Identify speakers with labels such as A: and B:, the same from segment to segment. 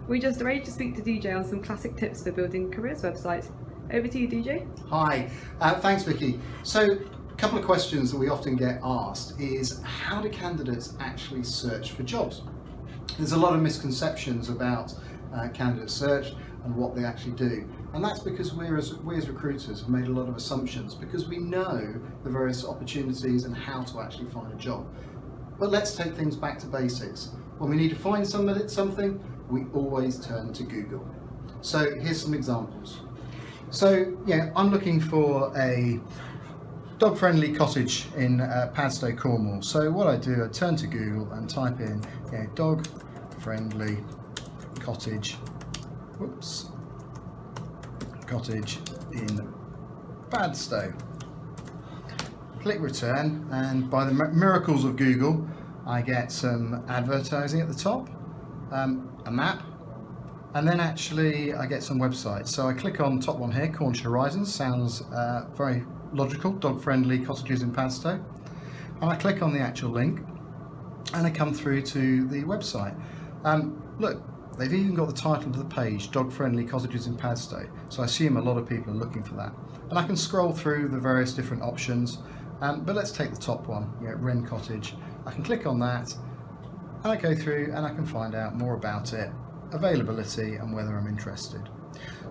A: We just arranged to speak to DJ on some classic tips for building careers websites. Over to you, DJ.
B: Hi, thanks Vicky. So a couple of questions that we often get asked is how do candidates actually search for jobs? There's a lot of misconceptions about candidate search and what they actually do. And that's because we as recruiters have made a lot of assumptions because we know the various opportunities and how to actually find a job. But let's take things back to basics. When we need to find something, we always turn to Google. So here's some examples. So yeah, I'm looking for a dog-friendly cottage in Padstow, Cornwall. So what I do, I turn to Google and type in dog-friendly cottage, cottage in Padstow. Click return, and by the miracles of Google, I get some advertising at the top, a map, and then actually I get some websites. So I click on top one here, Cornish Horizons, sounds very logical, dog-friendly cottages in Padstow. And I click on the actual link, and I come through to the website. Look, they've even got the title of the page, Dog-Friendly Cottages in Padstow. So I assume a lot of people are looking for that. And I can scroll through the various different options, but let's take the top one, Wren Cottage. I can click on that, and I go through and I can find out more about it, availability, and whether I'm interested.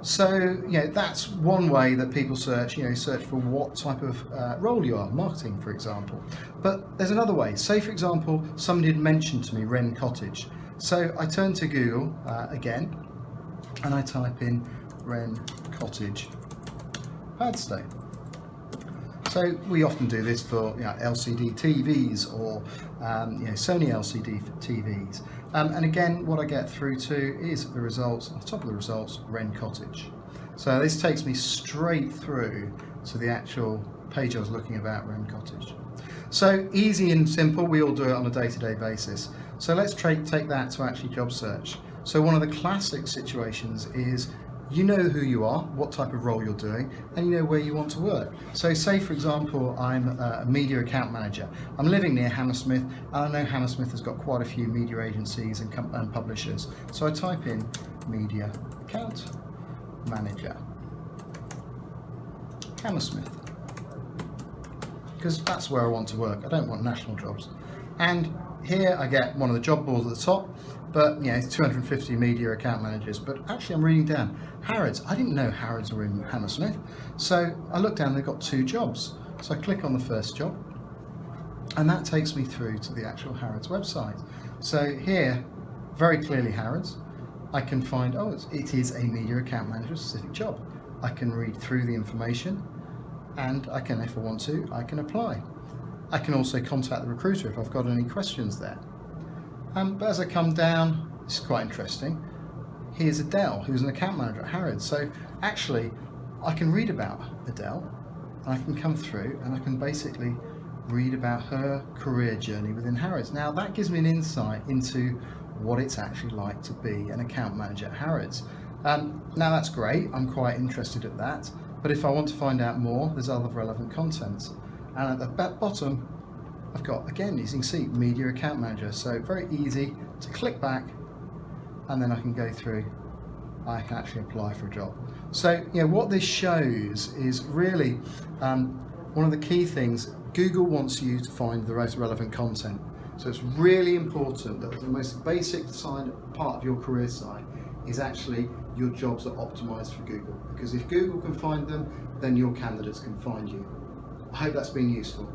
B: So that's one way that people search, search for what type of role you are, marketing for example. But there's another way. Say for example, somebody had mentioned to me Wren Cottage. So I turn to Google again, and I type in Wren Cottage, Padstow. So we often do this for LCD TVs or Sony LCD TVs. And again, what I get through to is the results, on the top of the results, Wren Cottage. So this takes me straight through to the actual page I was looking about, Wren Cottage. So easy and simple, we all do it on a day-to-day basis. So let's take that to actually job search. So one of the classic situations is you know who you are, what type of role you're doing, and you know where you want to work. So say for example, I'm a media account manager. I'm living near Hammersmith, and I know Hammersmith has got quite a few media agencies and publishers. So I type in media account manager, Hammersmith, because that's where I want to work. I don't want national jobs. And here I get one of the job boards at the top, but it's 250 media account managers. But actually I'm reading down Harrods. I didn't know Harrods were in Hammersmith. So I look down, they've got 2 jobs. So I click on the first job, and that takes me through to the actual Harrods website. So here, very clearly Harrods. I can find, it is a media account manager specific job. I can read through the information, and I can, if I want to, I can apply. I can also contact the recruiter if I've got any questions there. But as I come down, this is quite interesting. Here's Adele, who's an account manager at Harrods. So actually, I can read about Adele, and I can come through and I can basically read about her career journey within Harrods. Now that gives me an insight into what it's actually like to be an account manager at Harrods. Now that's great, I'm quite interested at that. But if I want to find out more, there's other relevant content. And at the bottom, I've got, again, as you can see, media account manager. So very easy to click back, and then I can go through, I can actually apply for a job. So what this shows is really one of the key things. Google wants you to find the most relevant content. So it's really important that the most basic part of your career site is actually your jobs are optimized for Google. Because if Google can find them, then your candidates can find you. I hope that's been useful.